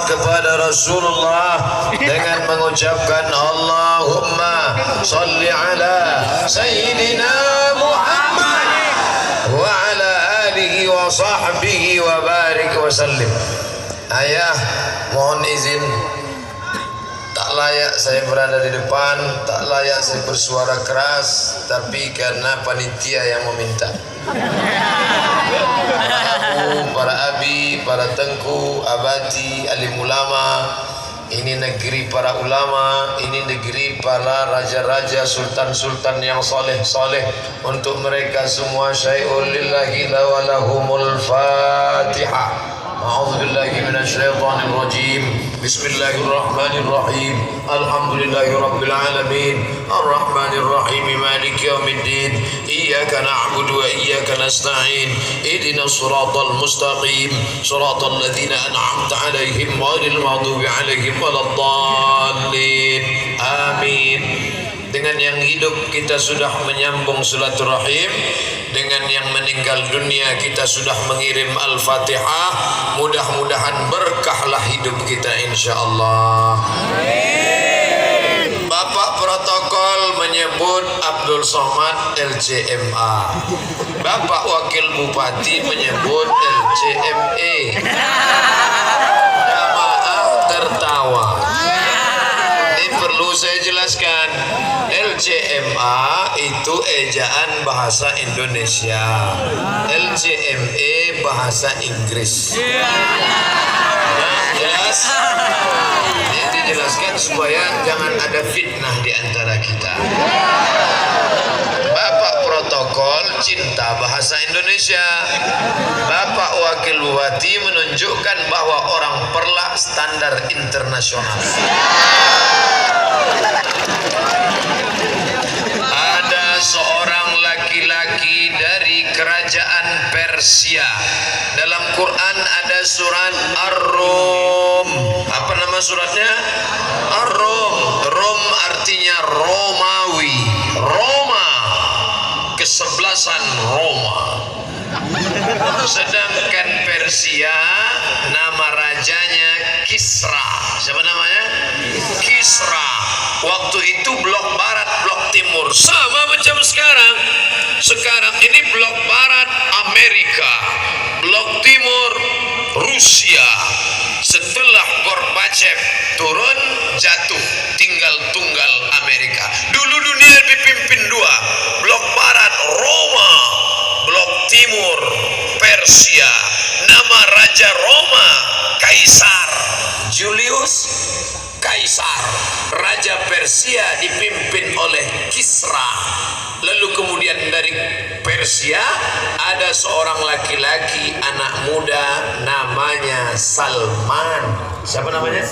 salawat kepada Rasulullah dengan mengucapkan Allahumma salli ala Sayyidina Muhammad wa ala alihi wa sahbihi wa barik wa sallim. Ayah, mohon izin, tak layak saya berada di depan, tak layak saya bersuara keras, tapi karena panitia yang meminta. Para abi, para tengku, abadi, alim ulama, ini negeri para ulama, ini negeri para raja-raja, sultan-sultan yang soleh-soleh. Untuk mereka semua syai'ul lillahi lawalahumul fatihah. A'udzubillahi minasyaitonir rajim. Bismillahirrahmanirrahim. Alhamdulillahi rabbil alamin. Arrahmanir rahim. Maliki yaumiddin. Iyyaka na'budu wa iyyaka nasta'in. Ihdinas siratal mustaqim. Siratal ladzina an'amta 'alaihim ghairil maghdubi 'alaihim waladdallin. Amin. Dengan yang hidup kita sudah menyambung silaturahim, dengan yang meninggal dunia kita sudah mengirim Al-Fatihah. Mudah-mudahan berkahlah hidup kita insyaallah. Amin. Bapak protokol menyebut Abdul Somad LCMA. Bapak wakil bupati menyebut LCME. Jamaah tertawa. Ini perlu saya jelaskan. LCMA itu ejaan bahasa Indonesia, LCME bahasa Inggris. Nah, jelas? Ini dijelaskan supaya jangan ada fitnah di antara kita. Bapak protokol cinta bahasa Indonesia. Bapak wakil bupati menunjukkan bahwa orang Perla standar internasional. Ada seorang laki-laki dari kerajaan Persia. Dalam Quran ada surat Ar-Rum. Apa nama suratnya? Ar-Rum. Rum artinya Romawi. Roma, kesebelasan Roma. Sedangkan Persia nama rajanya Kisra. Siapa namanya? Kisra. Waktu itu blok barat, blok timur, sama macam sekarang. Sekarang ini blok barat Amerika, blok timur Rusia. Setelah Gorbachev turun, jatuh, tinggal tunggal Amerika. Dulu dunia dipimpin dua, blok barat Roma, blok timur Persia. Nama raja Roma Kaisar Julius Kaisar. Raja Persia dipimpin oleh Kisra. Lalu kemudian dari Persia ada seorang laki-laki anak muda namanya Salman. Siapa namanya?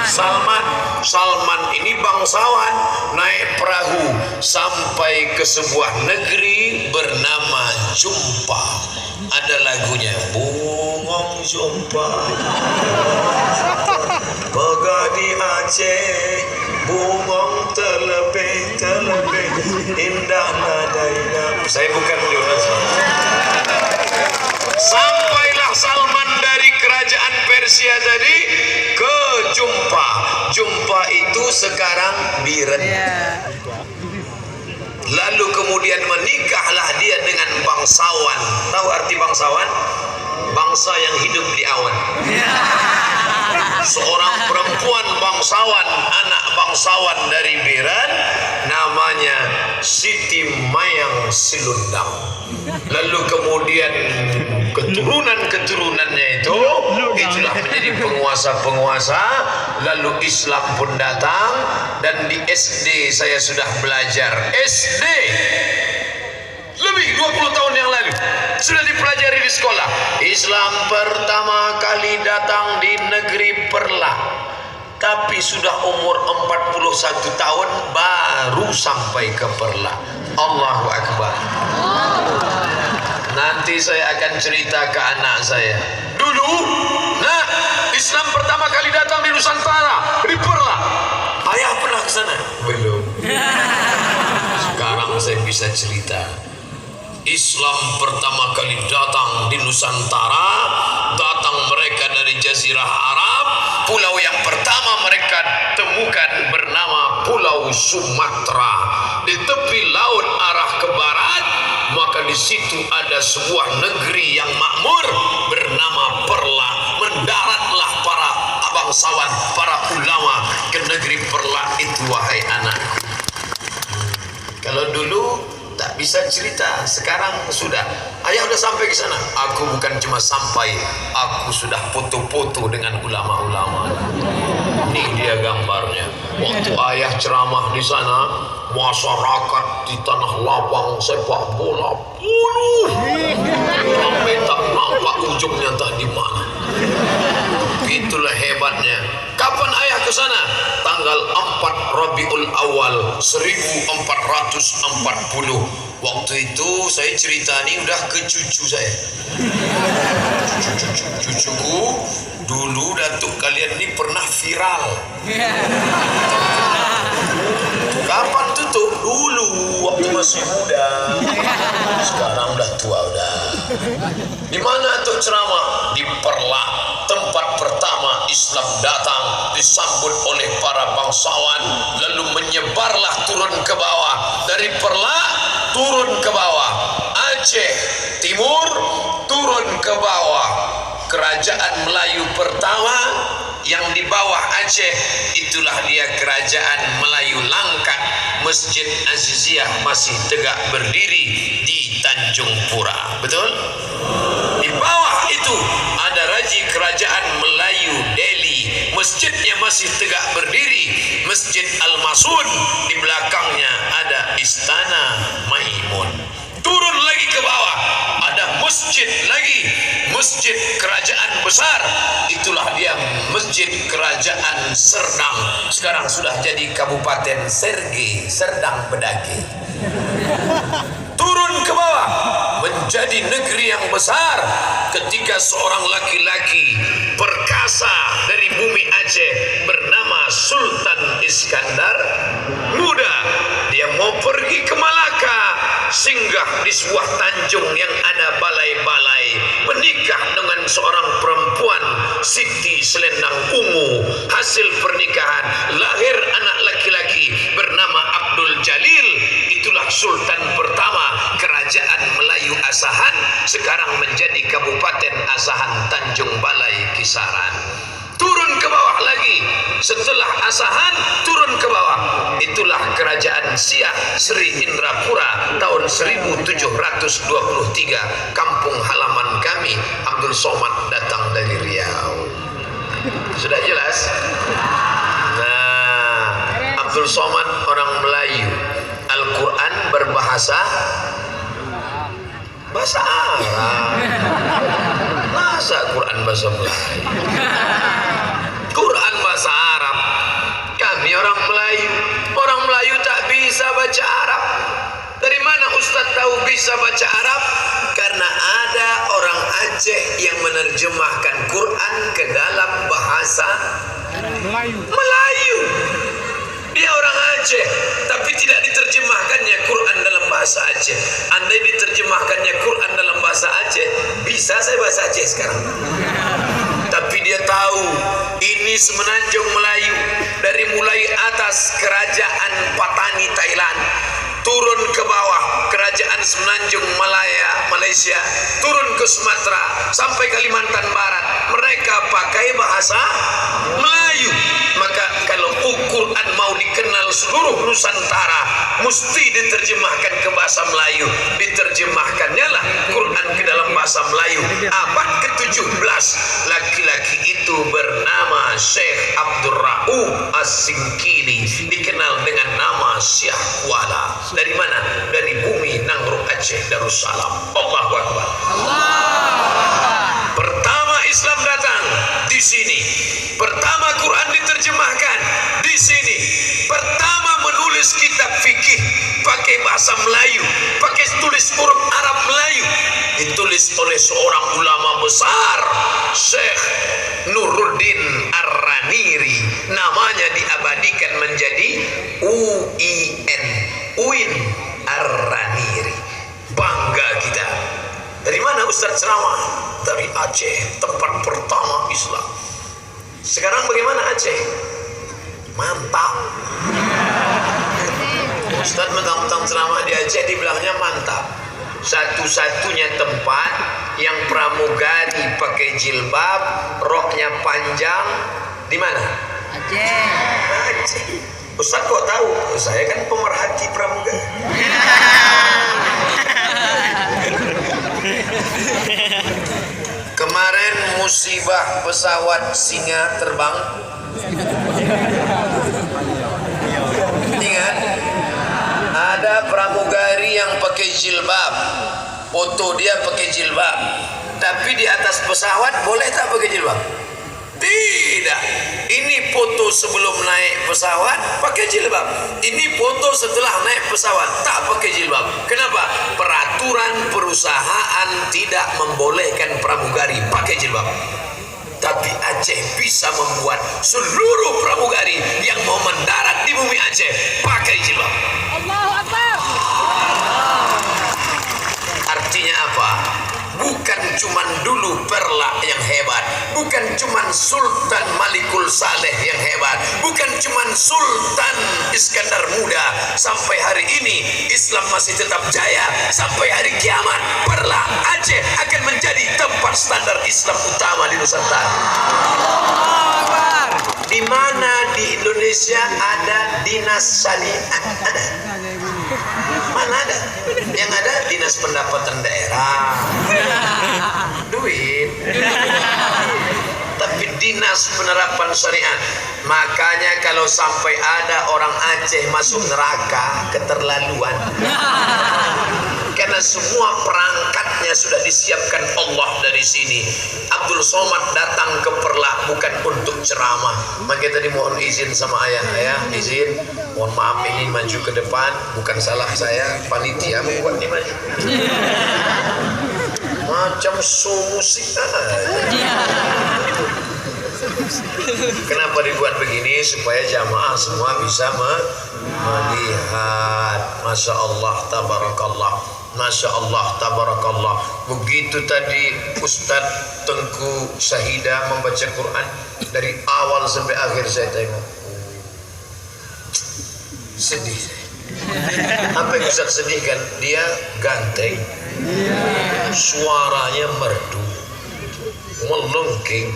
Salman. Salman ini bangsawan, naik perahu sampai ke sebuah negeri bernama Jumpa. Ada lagunya, Bungong Jumpa Pegadi Aceh, bungong terlebih indah nadainya. Saya bukan Jonas. Sampailah Salman dari kerajaan Persia tadi ke Jumpa. Jumpa itu sekarang Biren. Lalu kemudian menikahlah dia dengan bangsawan. Tahu arti bangsawan? Bangsa yang hidup di awan. Seorang perempuan bangsawan, anak bangsawan dari Biren, namanya Siti Mayang Silundang. Lalu kemudian keturunan-keturunannya itulah menjadi penguasa-penguasa. Lalu Islam pun datang, dan di SD saya sudah belajar. SD lebih 20 tahun yang lalu sudah dipelajari di sekolah. Islam pertama kali datang di negeri Perla, tapi sudah umur 41 tahun baru sampai ke Perla. Allahu Akbar. Nanti saya akan cerita ke anak saya. Dulu, Islam pertama kali datang di Nusantara, di Perla. Ayah pernah ke sana? Belum. Sekarang saya bisa cerita. Islam pertama kali datang di Nusantara, datang mereka dari Jazirah Arab, Sumatera. Di tepi laut arah ke barat, maka di situ ada sebuah negeri yang makmur bernama Perla. Mendaratlah para bangsawan, para ulama ke negeri Perla itu, wahai anakku. Kalau dulu tak bisa cerita, sekarang sudah. Ayah sudah sampai ke sana. Aku bukan cuma sampai, aku sudah foto-foto dengan ulama-ulama. Ini dia gambarnya. Waktu ayah ceramah di sana, masyarakat di tanah lapang sepak bola penuh. Sampai tak nampak ujungnya entah di mana. Itulah hebatnya. Kapan ayah ke sana? Tanggal 4 Rabiul Awal 1440. Waktu itu saya cerita ini udah ke cucu saya. Cucuku dulu, datuk kalian ini pernah viral. Kapan tutup? Dulu waktu masih muda. Sekarang udah tua udah. Di mana tuh ceramah? Di Perla, tempat pertama Islam datang, disambut oleh para bangsawan, lalu menyebarlah turun ke bawah. Dari Perla turun ke bawah, Aceh Timur turun ke bawah. Kerajaan Melayu pertama yang di bawah Aceh, itulah dia kerajaan Melayu Langkat. Masjid Aziziyah masih tegak berdiri di Tanjung Pura. Betul? Di bawah itu ada Raji Kerajaan Melayu Delhi. Masjidnya masih tegak berdiri. Masjid Al-Masud, di belakangnya ada Istana Maimun. Turun lagi ke bawah, ada masjid lagi, masjid kerajaan besar. Itulah dia Masjid Kerajaan Serdang. Sekarang sudah jadi Kabupaten Sergei, Serdang Bedage. Turun ke bawah, menjadi negeri yang besar ketika seorang laki-laki perkasa dari bumi Aceh bernama Sultan Iskandar Muda. Dia mau pergi ke Malaka, singgah di sebuah tanjung yang ada balai-balai, menikah dengan seorang perempuan Siti Selendang Ungu. Hasil pernikahan lahir anak laki-laki bernama Abdul Jalil. Itulah Sultan pertama Kerajaan Melayu Asahan, sekarang menjadi Kabupaten Asahan Tanjung Balai Kisaran. Turun ke bawah lagi, setelah Asahan turun ke bawah, itulah Kerajaan Siak Sri Indrapura tahun 1723. Kampung halaman kami. Abdul Somad datang dari Riau. Sudah jelas? Nah, Abdul Somad orang Melayu. Al-Quran berbahasa Arab. Masa Quran bahasa Melayu? Quran bahasa Arab. Kami orang Melayu. Orang Melayu tak bisa baca Arab. Dari mana Ustaz tahu bisa baca Arab? Karena ada orang Aceh yang menerjemahkan Quran ke dalam bahasa Melayu. Dia orang Aceh, tapi tidak diterjemahkannya Quran dalam bahasa Aceh. Andai diterjemahkannya Quran dalam bahasa Aceh, bisa saya bahasa Aceh sekarang. Tapi dia tahu ini semenanjung Melayu. Dari mulai atas Kerajaan Patani Thailand, turun ke bawah Kerajaan Semenanjung Malaya Malaysia, turun ke Sumatera sampai Kalimantan Barat, mereka pakai bahasa Melayu. Maka kalau Al-Quran mau dikenal seluruh Nusantara, mesti diterjemahkan ke bahasa Melayu. Diterjemahkannya lah Quran ke dalam bahasa Melayu. Abad ke-17, laki-laki itu bernama Syekh Abdul Rauf As-Singkili, dikenal dengan nama Syekh Kuala. Dari mana? Dari bumi Nangruk Aceh Darussalam. Allahu Akbar. Pertama Islam datang di sini. Pertama Quran diterjemahkan di sini. Pertama menulis kitab fikih pakai bahasa Melayu, pakai tulis huruf Arab Melayu, ditulis oleh seorang ulama besar, Syekh Nuruddin Ar-Raniri. Namanya diabadikan menjadi UIN Ar-Raniri. Bangga kita. Dari mana Ustaz ceramah? Dari Aceh, tempat pertama Islam. Sekarang bagaimana Aceh? Mantap. Ustaz mentang-mentang ceramah di Aceh dibilangnya mantap. Satu-satunya tempat yang pramugari pakai jilbab, roknya panjang, di mana? Aceh. Ustaz kok tahu? Saya kan pemerhati pramugari. Kemarin musibah pesawat Singa terbang. Ingat? Ada pramugari yang pakai jilbab. Foto dia pakai jilbab. Tapi di atas pesawat boleh tak pakai jilbab? Tidak. Ini foto sebelum naik pesawat pakai jilbab. Ini foto setelah naik pesawat tak pakai jilbab. Kenapa? Peraturan perusahaan tidak membolehkan pramugari pakai jilbab. Tapi Aceh bisa membuat seluruh pramugari yang mau mendarat di bumi Aceh pakai jilbab. Allahu Akbar. Artinya apa? Bukan cuman dulu Perla yang hebat, bukan cuman Sultan Malikul Saleh yang hebat, bukan cuman Sultan Iskandar Muda. Sampai hari ini Islam masih tetap jaya. Sampai hari kiamat Perla Aceh akan menjadi tempat standar Islam utama di Nusantara. Di mana di Indonesia ada dinas syariat? Ada? Mana ada? Yang ada dinas pendapatan daerah, duit. Tapi dinas penerapan syariat. Makanya kalau sampai ada orang Aceh masuk neraka, keterlaluan. Karena semua perangkatnya sudah disiapkan Allah dari sini. Abdul Somad datang ke Perla bukan untuk ceramah. Maka tadi mohon izin sama ayah, izin, mohon maaf ini maju ke depan, bukan salah saya, panitia membuat ini maju. Macam show musik aja. Kenapa dibuat begini? Supaya jamaah semua bisa melihat. Masya Allah, tabarakallah. Masya Allah, tabarakallah. Begitu tadi Ustadz Tengku Syahidah membaca Quran, dari awal sampai akhir saya tengok, sedih saya. Apa yang Ustadz sedih kan? Dia ganteng, suaranya merdu, melengking,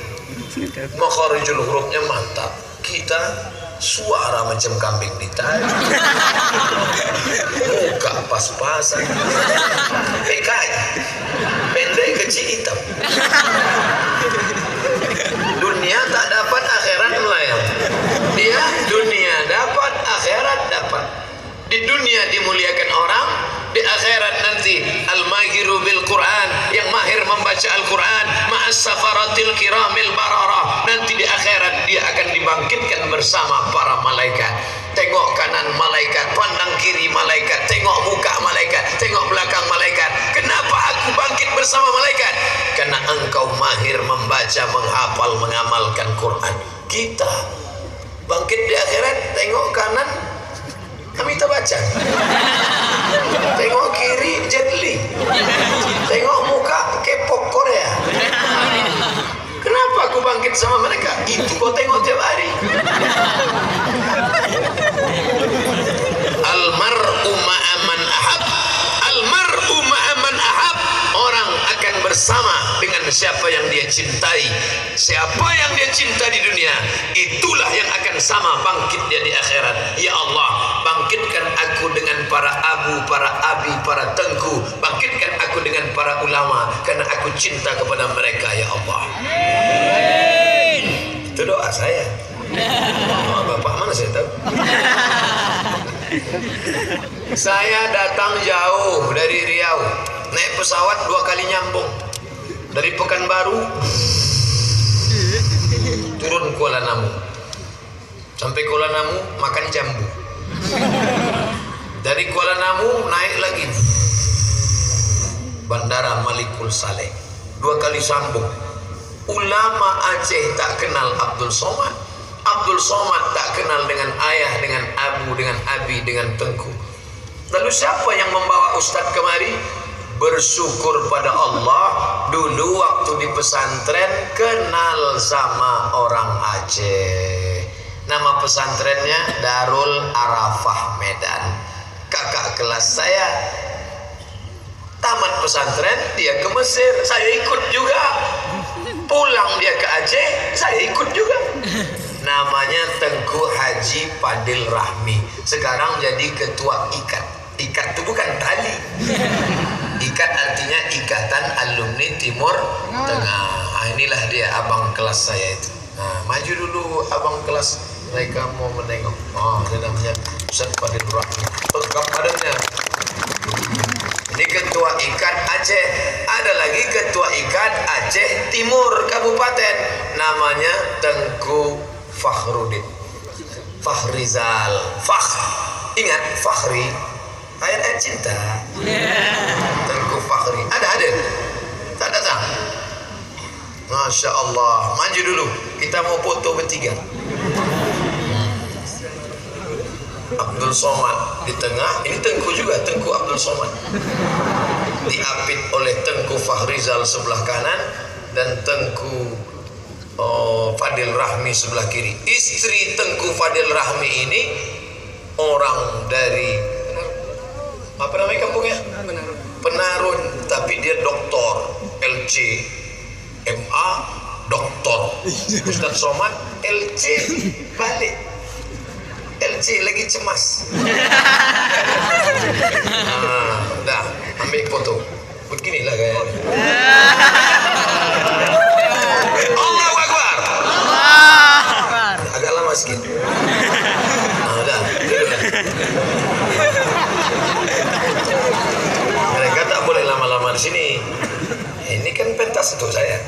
makharijul hurufnya mantap. Kita suara macam kambing ditarik, muka pas-pasan, PKI pendek kecil hitam. Dunia tak dapat, akhirat melayang. Dia dunia dapat, akhirat dapat. Di dunia dimuliakan orang, di akhirat nanti al-mahiru bil Quran, yang mahir membaca Al-Quran, ma'as safaratil kiramil bararah. Nanti di akhirat dia akan dibangkitkan bersama para malaikat. Tengok kanan malaikat, pandang kiri malaikat, tengok muka malaikat, tengok belakang malaikat. Kenapa aku bangkit bersama malaikat? Karena engkau mahir membaca, menghafal, mengamalkan Quran. Kita bangkit di akhirat, tengok kanan Amitabh Bachchan, tengok kiri Jet Li, tengok muka K-pop Korea. Kenapa aku bangkit sama mereka? Itu kau tengok tiap hari. Almar'u ma'aman ahab, almar'u ma'aman ahab. Orang akan bersama dengan siapa yang dia cintai. Siapa yang dia cinta di dunia, itulah yang akan sama bangkit dia di akhirat. Ya Allah, bangkitkan aku dengan para abu, para abi, para tengku. Bangkitkan aku dengan para ulama, karena aku cinta kepada mereka, ya Allah. Amin. Itu doa saya. Doa Bapak mana saya tahu. Saya datang jauh dari Riau, naik pesawat 2 kali nyambung. Dari Pekanbaru turun Kuala Namu, sampai Kuala Namu makan jambu. Dari Kuala Namu naik lagi Bandara Malikul Saleh, 2 kali sambung. Ulama Aceh tak kenal Abdul Somad, Abdul Somad tak kenal dengan ayah, dengan abu, dengan abi, dengan tengku. Lalu siapa yang membawa Ustadz kemari? Bersyukur pada Allah, dulu waktu di pesantren kenal sama orang Aceh. Nama pesantrennya Darul Arafah Medan. kakak kelas saya tamat pesantren, dia ke Mesir, saya ikut juga. Pulang dia ke Aceh, saya ikut juga. Namanya Tengku Haji Fadil Rahmi. Sekarang jadi ketua IKAT. IKAT itu bukan tali. IKAT artinya Ikatan Alumni Timur Tengah. Nah, inilah dia abang kelas saya itu. Nah, maju dulu abang kelas, mereka mau menengok. Oh, ini namanya Ustaz Fadil Rahmi. Tegap badannya. Ini ketua IKAT Aceh. Ada lagi ketua IKAT Aceh Timur Kabupaten, namanya Tengku Fakhruddin Fakhrizal. Ingat Fakhri, ayat cinta. Tengku Fakhri. Ada? Tak datang. Masya Allah. Maju dulu, kita mau foto bertiga. Abdul Somad di tengah, ini Tengku juga, Tengku Abdul Somad. Diapit oleh Tengku Fakhrizal sebelah kanan dan Tengku Fadil Rahmi sebelah kiri. Istri Tengku Fadil Rahmi ini orang dari apa namanya kampungnya? Penarun, tapi dia doktor, LC, MA, doktor. Ustaz Somad LC balik. LC lagi cemas. Dah, ambil foto. Beginilah gayanya. Allahu Akbar. Agak lama sikit. Dah. Mereka tak boleh lama-lama di sini. Ini kan pentas untuk saya.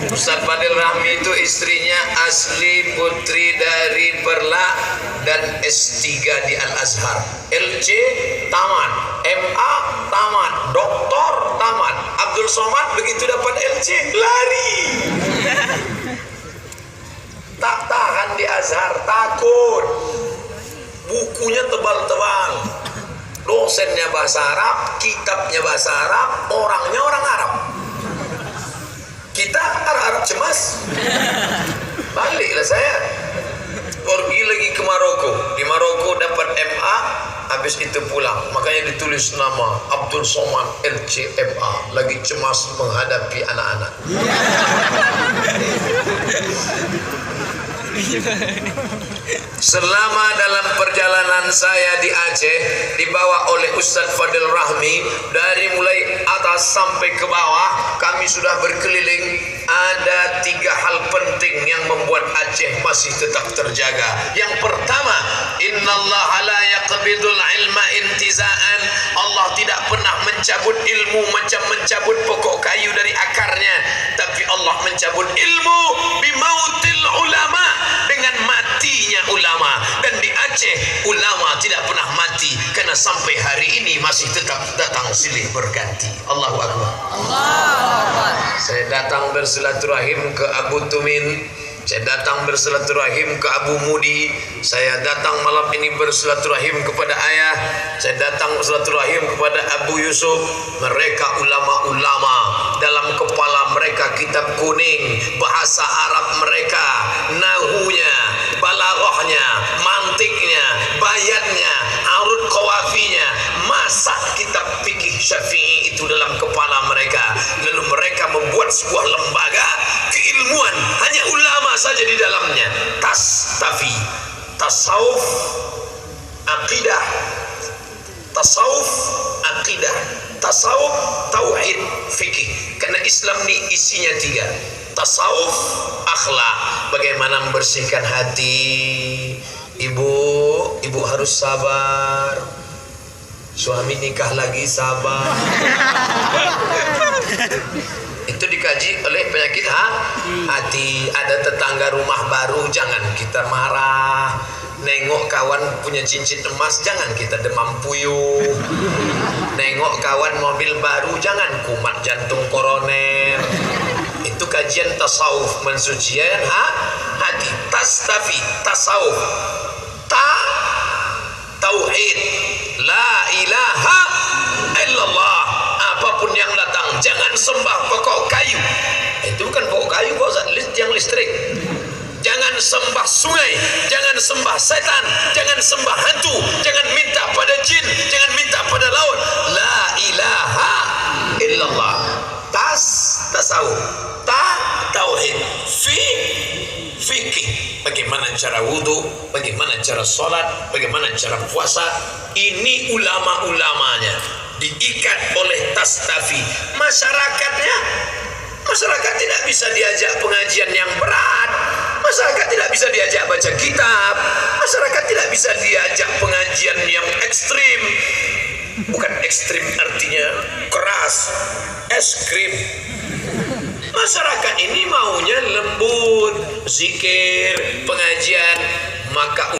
Ustaz Fadil Rahmi itu istrinya asli putri dari Perla dan S3 di Al-Azhar. LC tamat, MA tamat, doktor tamat. Abdul Somad begitu dapat LC lari. Tak tahan di Azhar, takut. Bukunya tebal-tebal. Dosennya bahasa Arab, kitabnya bahasa Arab, orangnya orang Arab. Kita Arab cemas. Baliklah saya. Pergi lagi ke Maroko. Di Maroko dapat MA, habis itu pulang. Makanya ditulis nama Abdul Somad LCMA. Lagi cemas menghadapi anak-anak. Selama dalam perjalanan saya di Aceh dibawa oleh Ustaz Fadil Rahmi, dari mulai atas sampai ke bawah kami sudah berkeliling. Ada 3 hal penting yang membuat Aceh masih tetap terjaga. Yang pertama, innallaha la yaqbidul ilma intiza'an. Allah tidak pernah mencabut ilmu macam mencabut pokok kayu dari akarnya, tapi Allah mencabut ilmu bimautil ulama, dengan matinya ulama. Dan di Aceh ulama tidak pernah mati, karena sampai hari ini masih tetap datang silih berganti. Allahu Akbar. Saya datang bersilaturahim ke Abu Tumin, saya datang bersilaturahim ke Abu Mudi, saya datang malam ini bersilaturahim kepada ayah, saya datang bersilaturahim kepada Abu Yusuf. Mereka ulama-ulama, dalam kepala mereka kitab kuning, bahasa Arab mereka, nahunya, balaghahnya, mantiknya, bayannya, arud qawafinya, masak kitab fikih Syafi'i itu dalam kepala mereka. Lalu mereka membuat sebuah lembaga keilmuan, hanya ulama saja di dalamnya. Tastafi, tasawuf, akidah, tasawuf, akidah, tasawuf, tauhid, fikih. Karena Islam ini isinya 3. Tasawuf, akhlak, bagaimana membersihkan hati. Ibu harus sabar. Suami nikah lagi, sabar. Itu dikaji oleh penyakit hati. Ada tetangga rumah baru, jangan kita marah. Nengok kawan punya cincin emas, jangan kita demam puyuh. Nengok kawan mobil baru, jangan kumat jantung koroner. Itu kajian tasawuf, mensucikan hati. Tastafi, tasawuf. Tauhid, la ilaha illallah. Apapun yang datang, jangan sembah pokok kayu. Itu bukan pokok kayu, yang listrik. Jangan sembah sungai, jangan sembah setan, jangan sembah hantu, jangan minta pada jin, jangan minta pada laut. La ilaha illallah. Tasawuf, tauhid, fikih. Bagaimana cara wudu, bagaimana cara sholat, bagaimana cara puasa. Ini ulama-ulamanya diikat oleh tastafi. Masyarakat tidak bisa diajak pengajian yang berat. Masyarakat tidak bisa diajak baca kitab. Masyarakat tidak bisa diajak pengajian yang ekstrim. Bukan ekstrim artinya keras, es krim. Masyarakat ini maunya lembut, zikir, pengajian. Maka